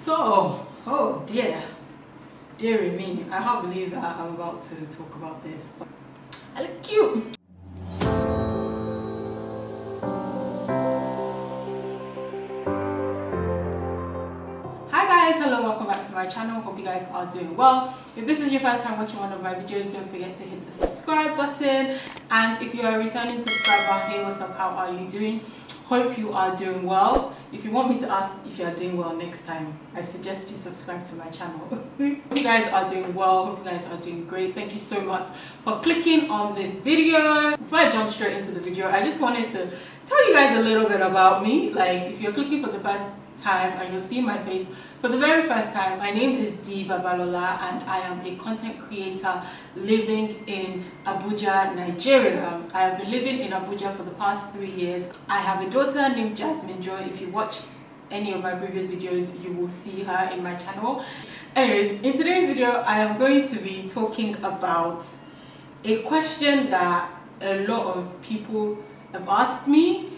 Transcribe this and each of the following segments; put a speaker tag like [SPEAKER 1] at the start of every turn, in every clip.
[SPEAKER 1] So, oh dear, dearie me, I can't believe that I'm about to talk about this, but I look cute. Hi guys, hello, welcome back to my channel. Hope you guys are doing well. If this is your first time watching one of my videos, don't forget to hit the subscribe button. And if you are a returning subscriber, hey, what's up, how are you doing? Hope you are doing well. If you want me to ask if you are doing well next time, I suggest you subscribe to my channel. Hope you guys are doing well. Hope you guys are doing great. Thank you so much for clicking on this video. Before I jump straight into the video, I just wanted to tell you guys a little bit about me. Like, if you're clicking for the first time and you'll see my face for the very first time, my name is deebabalola and I am a content creator living in Abuja, Nigeria. I have been living in Abuja for the past 3 years. I have a daughter named Jasmine Joy. If you watch any of my previous videos, you will see her in my channel. Anyways, in today's video, I am going to be talking about a question that a lot of people have asked me,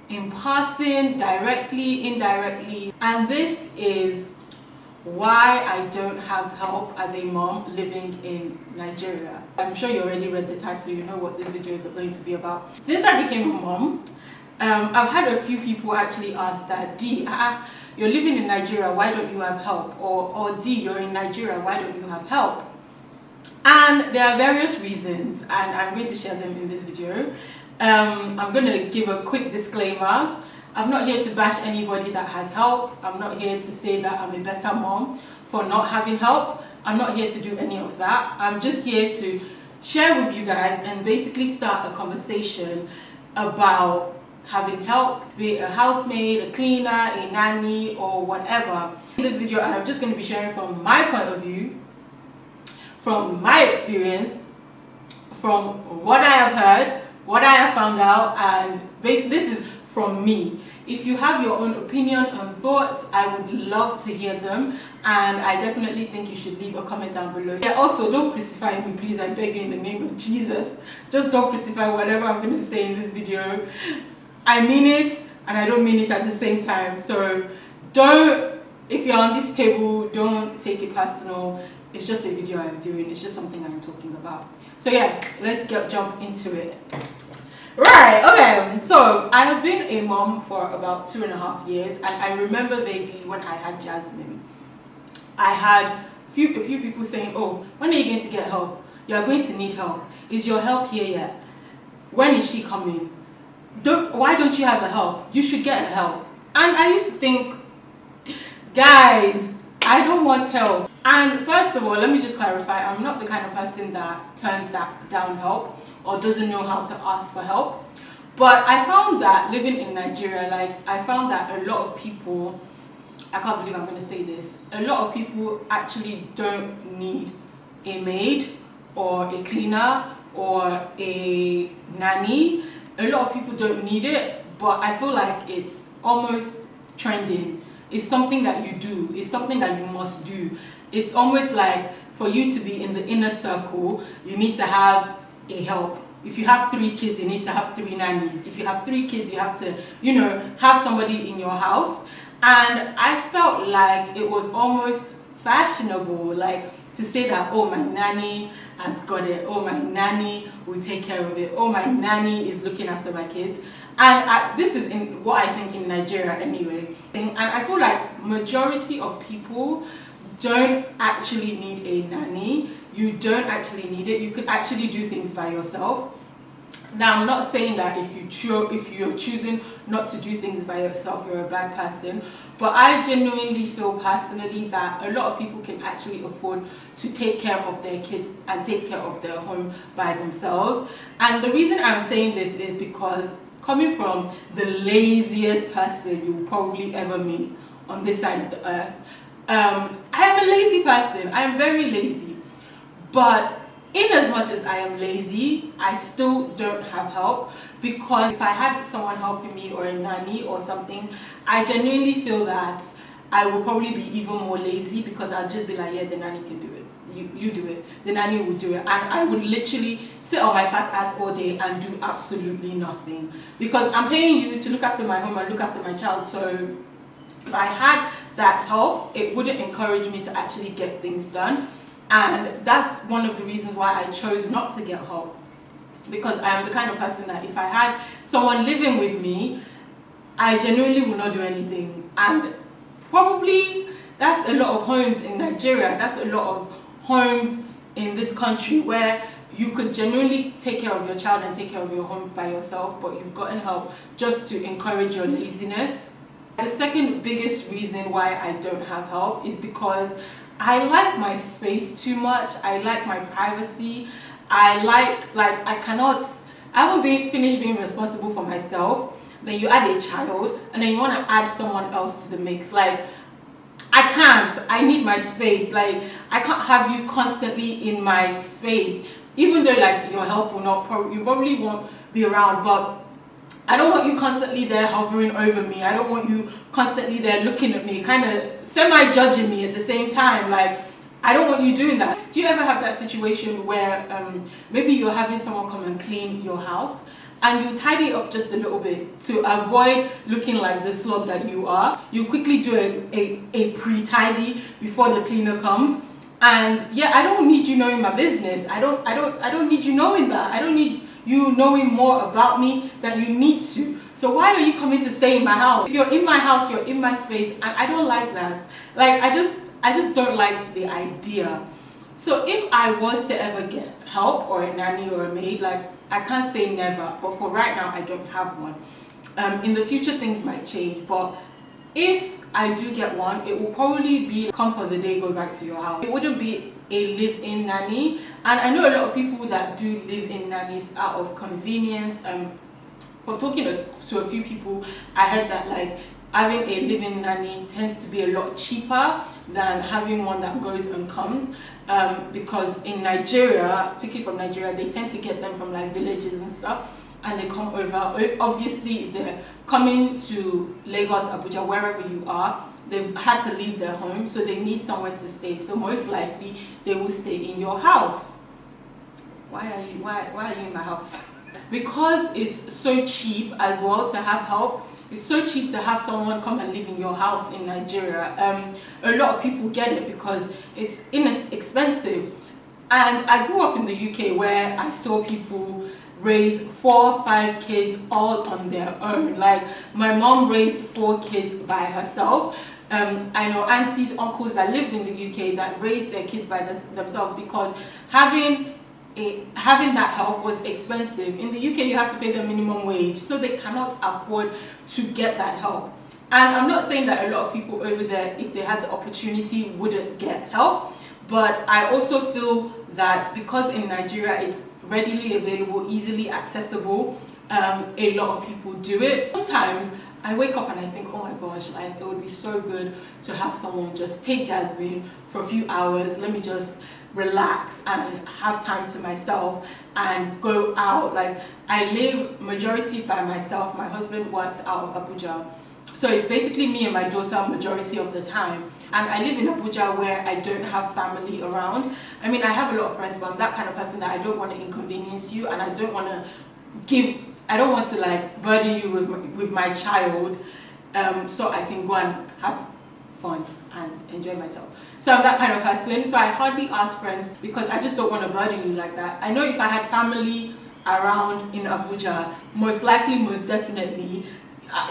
[SPEAKER 1] in passing, directly, indirectly, and this is why I don't have help as a mom living in Nigeria. I'm sure you already read the title, you know what this video is going to be about. Since I became a mom, I've had a few people actually ask that, D, you're living in Nigeria, why don't you have help? Or D, you're in Nigeria, why don't you have help? And there are various reasons, and I'm going to share them in this video. I'm going to give a quick disclaimer. I'm not here to bash anybody that has help. I'm not here to say that I'm a better mom for not having help. I'm not here to do any of that. I'm just here to share with you guys and basically start a conversation about having help, be it a housemaid, a cleaner, a nanny, or whatever. In this video, I'm just going to be sharing from my point of view, from my experience, from what I have heard, what I have found out, and this is from me. If you have your own opinion and thoughts, I would love to hear them, and I definitely think you should leave a comment down below. Yeah, also, don't crucify me, please, I beg you in the name of Jesus. Just don't crucify whatever I'm going to say in this video. I mean it, and I don't mean it at the same time, so don't, if you're on this table, don't take it personal. It's just a video I'm doing, it's just something I'm talking about. So yeah, let's jump into it. Right, okay, so I have been a mom for about 2.5 years, and I remember vaguely when I had Jasmine, I had a few people saying, oh, when are you going to get help? You are going to need help. Is your help here yet? When is she coming? Why don't you have the help? You should get help. And I used to think, guys, I don't want help. And first of all, let me just clarify, I'm not the kind of person that turns down help or doesn't know how to ask for help. But I found that living in Nigeria, I found that a lot of people, I can't believe I'm going to say this, a lot of people actually don't need a maid or a cleaner or a nanny. A lot of people don't need it, but I feel like it's almost trending. It's something that you do. It's something that you must do. It's almost like for you to be in the inner circle, you need to have a help. If you have 3 kids, you need to have 3 nannies. If you have 3 kids, you have to, have somebody in your house. And I felt like it was almost fashionable, to say that, oh, my nanny has got it. Oh, my nanny will take care of it. Oh, my nanny is looking after my kids. And this is what I think in Nigeria anyway. And I feel like majority of people don't actually need a nanny. You don't actually need it. You could actually do things by yourself. Now, I'm not saying that if you're choosing not to do things by yourself, you're a bad person. But I genuinely feel personally that a lot of people can actually afford to take care of their kids and take care of their home by themselves. And the reason I'm saying this is because coming from the laziest person you will probably ever meet on this side of the earth, I am a lazy person. I am very lazy. But in as much as I am lazy, I still don't have help, because if I had someone helping me or a nanny or something, I genuinely feel that I would probably be even more lazy, because I'd just be like, yeah, the nanny can do it. You do it. The nanny will do it. And I would literally sit on my fat ass all day and do absolutely nothing, because I'm paying you to look after my home and look after my child. So if I had that help, it wouldn't encourage me to actually get things done. And that's one of the reasons why I chose not to get help, because I am the kind of person that if I had someone living with me, I genuinely would not do anything. And probably that's a lot of homes in Nigeria, that's a lot of homes in this country where you could genuinely take care of your child and take care of your home by yourself, but you've gotten help just to encourage your laziness. The second biggest reason why I don't have help is because I like my space too much. I like my privacy. I won't be finished being responsible for myself. Then you add a child, and then you want to add someone else to the mix. Like, I can't. I need my space. Like, I can't have you constantly in my space. Even though like your help will not, you probably won't be around, but I don't want you constantly there hovering over me. I don't want you constantly there looking at me, kind of semi-judging me at the same time. Like, I don't want you doing that. Do you ever have that situation where maybe you're having someone come and clean your house and you tidy it up just a little bit to avoid looking like the slob that you are? You quickly do a pre-tidy before the cleaner comes. And yeah, I don't need you knowing my business. I don't need you knowing that. I don't need you knowing more about me than you need to. So why are you coming to stay in my house? If you're in my house, you're in my space, and I don't like that. Like, I just don't like the idea. So if I was to ever get help or a nanny or a maid, like, I can't say never, but for right now I don't have one. In the future things might change, but if I do get one, it will probably be come for the day, go back to your house. It wouldn't be a live-in nanny, and I know a lot of people that do live-in nannies out of convenience. From talking to a few people, I heard that like having a live-in nanny tends to be a lot cheaper than having one that goes and comes, because in Nigeria, speaking from Nigeria, they tend to get them from like villages and stuff, and they come over. Obviously, if they're coming to Lagos, Abuja, wherever you are, they've had to leave their home, so they need somewhere to stay. So most likely, they will stay in your house. Why are you in my house? Because it's so cheap as well to have help. It's so cheap to have someone come and live in your house in Nigeria. A lot of people get it because it's inexpensive. And I grew up in the UK where I saw people raise 4 or 5 kids all on their own. Like, my mom raised 4 kids by herself. I know aunties, uncles that lived in the UK that raised their kids by themselves, because having that help was expensive. In the UK, you have to pay the minimum wage, so they cannot afford to get that help. And I'm not saying that a lot of people over there, if they had the opportunity, wouldn't get help, but I also feel that because in Nigeria it's readily available, easily accessible, a lot of people do it. Sometimes I wake up and I think, oh my gosh, like, it would be so good to have someone just take Jasmine for a few hours. Let me just relax and have time to myself and go out. Like, I live majority by myself. My husband works out of Abuja, so it's basically me and my daughter majority of the time. And I live in Abuja where I don't have family around. I mean, I have a lot of friends, but I'm that kind of person that I don't want to inconvenience you, and I don't want to like burden you with my child, so I can go and have fun and enjoy myself. So I'm that kind of person, so I hardly ask friends because I just don't want to burden you like that. I know if I had family around in Abuja, most likely, most definitely,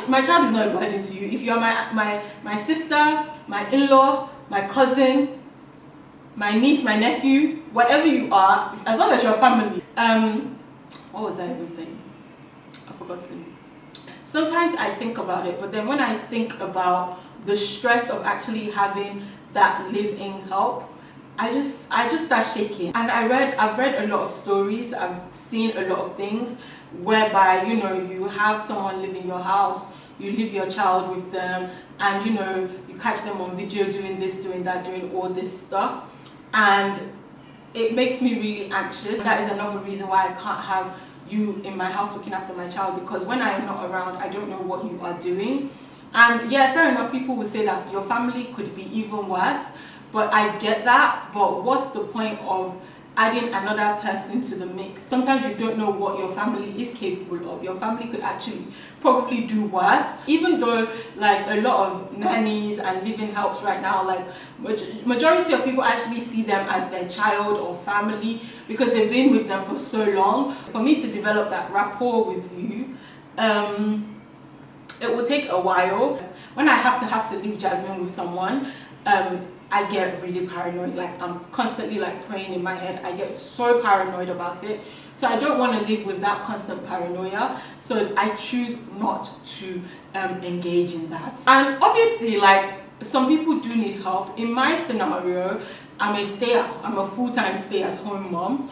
[SPEAKER 1] my child is not a burden to you. If you're my sister, my in-law, my cousin, my niece, my nephew, whatever you are, as long as you're family. What was I even saying? I've forgotten. Sometimes I think about it, but then when I think about the stress of actually having that live-in help, I just start shaking. And I've read a lot of stories, I've seen a lot of things whereby, you know, you have someone live in your house, you leave your child with them, and you know, you catch them on video doing this, doing that, doing all this stuff, and it makes me really anxious. That is another reason why I can't have you in my house looking after my child, because when I am not around, I don't know what you are doing. And yeah, fair enough, people will say that your family could be even worse, but I get that. But what's the point of adding another person to the mix. Sometimes you don't know what your family is capable of. Your family could actually probably do worse, even though like a lot of nannies and living helps right now, like majority of people actually see them as their child or family because they've been with them for so long. For me to develop that rapport with you, it will take a while. When I have to leave Jasmine with someone, I get really paranoid. Like I'm constantly like praying in my head. I get so paranoid about it. So I don't want to live with that constant paranoia. So I choose not to engage in that. And obviously, like some people do need help. In my scenario, I'm a full-time stay-at-home mom.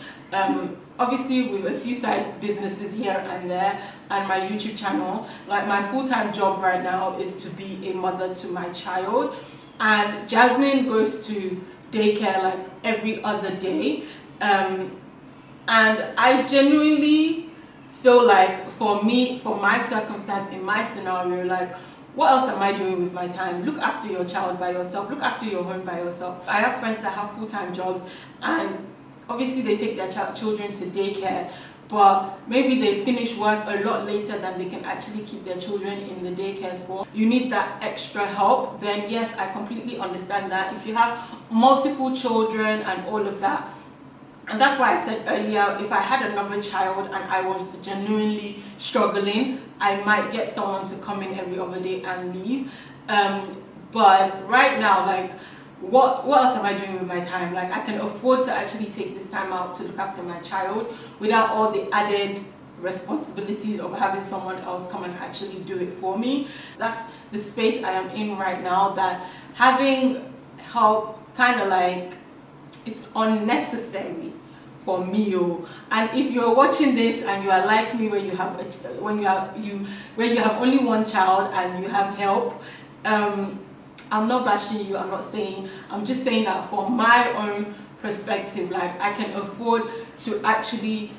[SPEAKER 1] Obviously with a few side businesses here and there and my YouTube channel. Like my full-time job right now is to be a mother to my child. And Jasmine goes to daycare like every other day. And I genuinely feel like for my circumstance, in my scenario, like what else am I doing with my time? Look after your child by yourself. Look after your home by yourself. I have friends that have full-time jobs and obviously they take their children to daycare, but maybe they finish work a lot later than they can actually keep their children in the daycares for. You need that extra help, then yes, I completely understand that. If you have multiple children and all of that, and that's why I said earlier, if I had another child and I was genuinely struggling, I might get someone to come in every other day and leave. But right now, like, what else am I doing with my time? Like, I can afford to actually take this time out to look after my child without all the added responsibilities of having someone else come and actually do it for me. That's the space I am in right now, that having help kind of like, it's unnecessary for me. And if you're watching this and you are like me, where you have only one child and you have help, I'm not bashing you, I'm just saying that from my own perspective, like I can afford to actually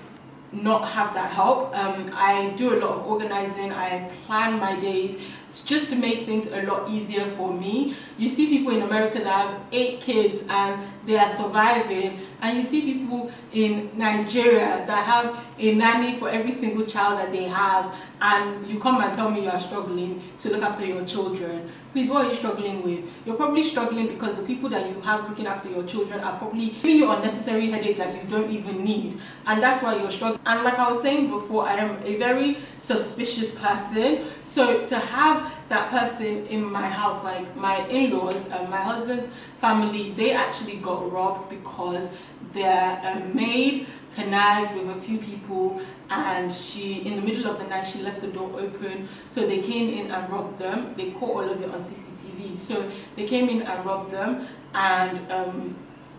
[SPEAKER 1] not have that help. I do a lot of organizing, I plan my days just to make things a lot easier for me. You see people in America that have 8 kids and they are surviving, and you see people in Nigeria that have a nanny for every single child that they have, and you come and tell me you are struggling to look after your children. Please, what are you struggling with? You're probably struggling because the people that you have looking after your children are probably giving you unnecessary headache that you don't even need, and that's why you're struggling. And like I was saying before, I am a very suspicious person, so to have that person in my house, like my in-laws, my husband's family, they actually got robbed because their maid connived with a few people, and in the middle of the night, she left the door open, so they came in and robbed them. They caught all of it on CCTV, so they came in and robbed them. And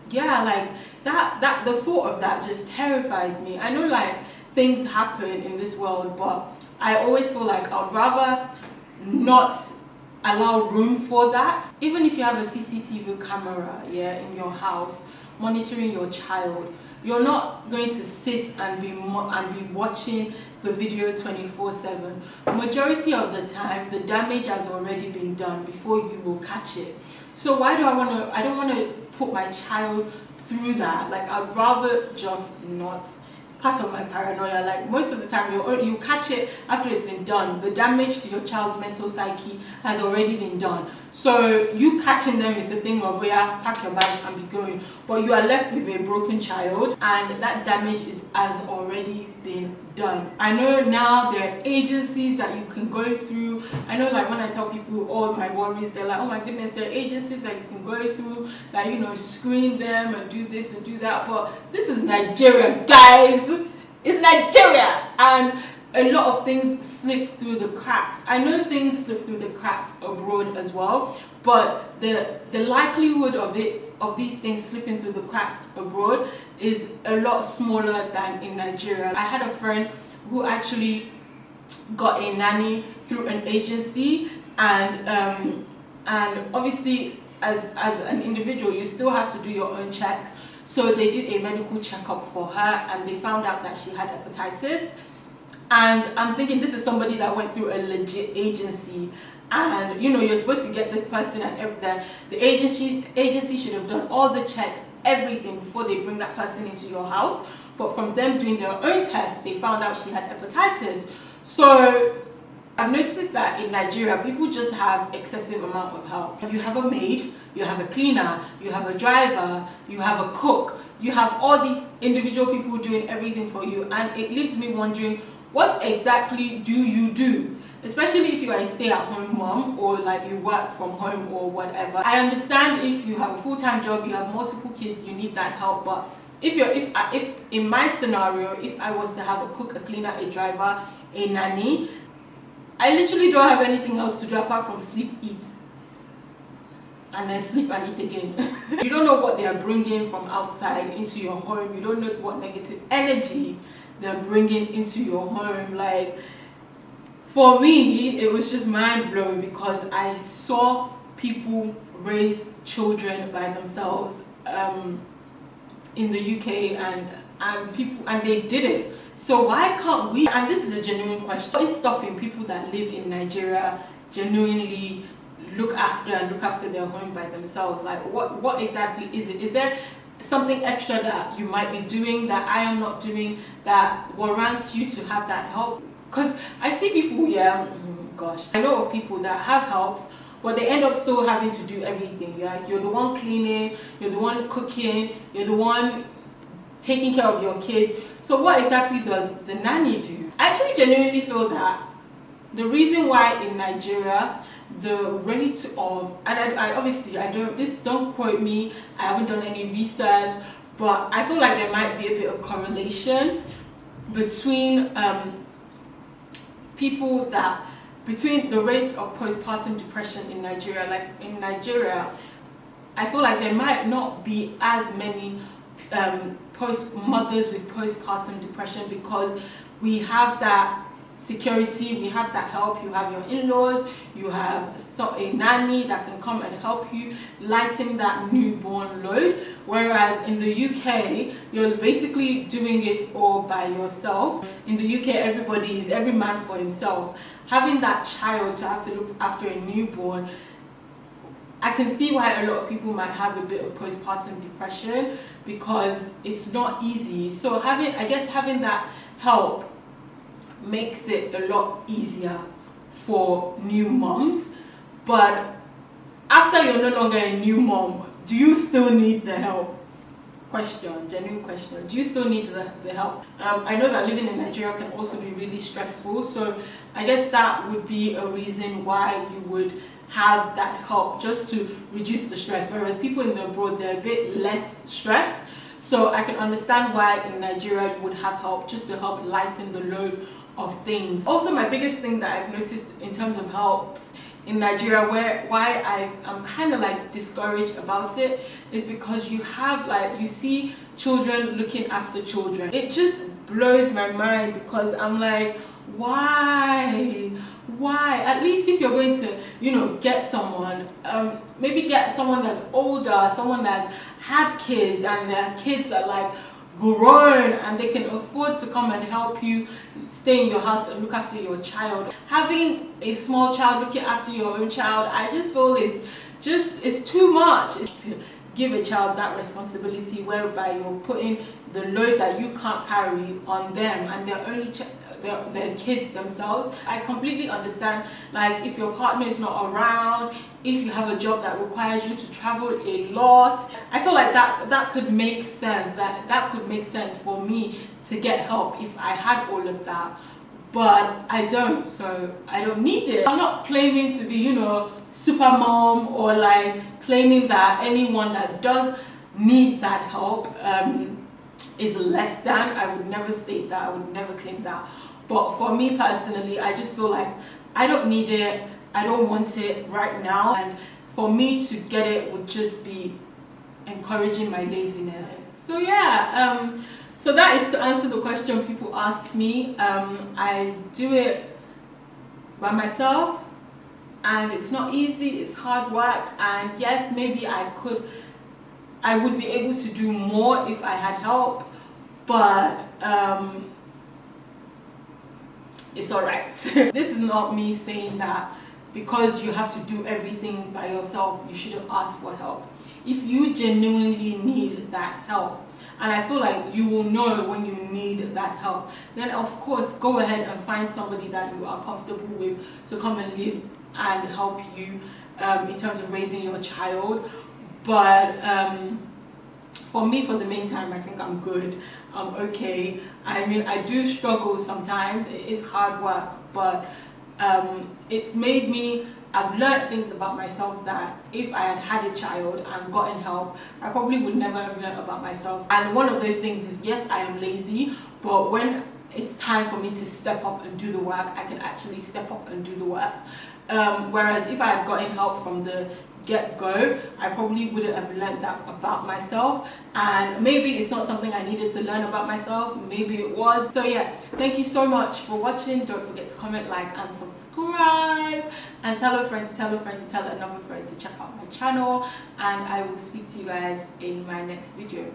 [SPEAKER 1] yeah, like that the thought of that just terrifies me. I know like things happen in this world, but I always feel like I'd rather not allow room for that. Even if you have a CCTV camera, yeah, in your house monitoring your child, you're not going to sit and be watching the video 24/7. Majority of the time, the damage has already been done before you will catch it. So why do I don't want to put my child through that. Like, I'd rather just not. Part of my paranoia, like most of the time you catch it after it's been done. The damage to your child's mental psyche has already been done, so you catching them is a thing of where pack your bags and be going, but you are left with a broken child and that damage has already been done. I know now there are agencies that you can go through. I know, like when I tell people all my worries, they're like, oh my goodness, there are agencies that you can go through, like, you know, screen them and do this and do that. But this is Nigeria, guys. It's Nigeria, and a lot of things slip through the cracks. I know things slip through the cracks abroad as well, but the likelihood of these things slipping through the cracks abroad is a lot smaller than in Nigeria. I had a friend who actually got a nanny through an agency, and obviously as an individual you still have to do your own checks. So they did a medical checkup for her and they found out that she had hepatitis. And I'm thinking, this is somebody that went through a legit agency, and you know, you're supposed to get this person, and the agency should have done all the checks everything before they bring that person into your house. But from them doing their own test, they found out she had hepatitis. So I've noticed that in Nigeria, people just have excessive amount of help. You have a maid, you have a cleaner, you have a driver, you have a cook, you have all these individual people doing everything for you, and it leaves me wondering, what exactly do you do? Especially if you are a stay-at-home mom, or like you work from home or whatever. I understand if you have a full-time job, you have multiple kids, you need that help. But if in my scenario, if I was to have a cook, a cleaner, a driver, a nanny, I literally don't have anything else to do apart from sleep, eat, and then sleep and eat again. You don't know what they are bringing from outside into your home. You don't know what negative energy they're bringing into your home. Like, for me, it was just mind-blowing because I saw people raise children by themselves in the UK, and they did it. So why can't we? And this is a genuine question. What is stopping people that live in Nigeria genuinely look after their home by themselves? Like, what exactly is it? Is there something extra that you might be doing that I am not doing that warrants you to have that help? Because I see people, gosh, I know of people that have helps, but they end up still having to do everything. You're the one cleaning, you're the one cooking, you're the one taking care of your kids. So what exactly does the nanny do? I actually genuinely feel that the reason why in Nigeria the rate of, and don't quote me, I haven't done any research, but I feel like there might be a bit of correlation between between the rates of postpartum depression in Nigeria. Like in Nigeria, I feel like there might not be as many mothers with postpartum depression because we have that security, we have that help. You have your in-laws, you have a nanny that can come and help you lighten that newborn load, whereas in the UK you're basically doing it all by yourself. In the UK every man for himself. Having that child to have to look after a newborn, I can see why a lot of people might have a bit of postpartum depression because it's not easy. So having that help makes it a lot easier for new moms. But after you're no longer a new mom, do you still need the help? Genuine question. Do you still need the help? I know that living in Nigeria can also be really stressful, so I guess that would be a reason why you would have that help, just to reduce the stress, whereas people in the abroad, they're a bit less stressed. So I can understand why in Nigeria you would have help, just to help lighten the load of things. Also, my biggest thing that I've noticed in terms of helps in Nigeria, why I'm kind of like discouraged about it, is because you see children looking after children. It just blows my mind because I'm like, why? At least if you're going to get someone, maybe get someone that's older, someone that's had kids and their kids are like grown and they can afford to come and help you stay in your house and look after your child. Having a small child looking after your own child, I just feel it's too much. It's to give a child that responsibility whereby you're putting the load that you can't carry on them, and they're kids themselves. I completely understand, like, if your partner is not around, if you have a job that requires you to travel a lot, I feel like that could make sense. That could make sense for me to get help if I had all of that. But I don't, so I don't need it. I'm not claiming to be, super mom, or like claiming that anyone that does need that help is less than. I would never state that. I would never claim that. But for me personally, I just feel like I don't need it. I don't want it right now. And for me to get it would just be encouraging my laziness. So yeah, so that is to answer the question people ask me. I do it by myself, and it's not easy, it's hard work, and yes, maybe I would be able to do more if I had help, but it's alright. This is not me saying that because you have to do everything by yourself, you shouldn't ask for help. if you genuinely need that help, and I feel like you will know when you need that help, then of course go ahead and find somebody that you are comfortable with to come and live and help you in terms of raising your child. But for me, for the meantime, I think I'm good. I'm okay. I mean, I do struggle sometimes. It is hard work, but it's made me, I've learned things about myself that if I had had a child and gotten help, I probably would never have learned about myself. And one of those things is, yes, I am lazy, but when it's time for me to step up and do the work, I can actually step up and do the work. Whereas if I had gotten help from the get-go, I probably wouldn't have learned that about myself, and maybe it's not something I needed to learn about myself, maybe it was. So yeah, thank you so much for watching. Don't forget to comment, like and subscribe, and tell a friend to tell a friend to tell another friend to check out my channel, and I will speak to you guys in my next video.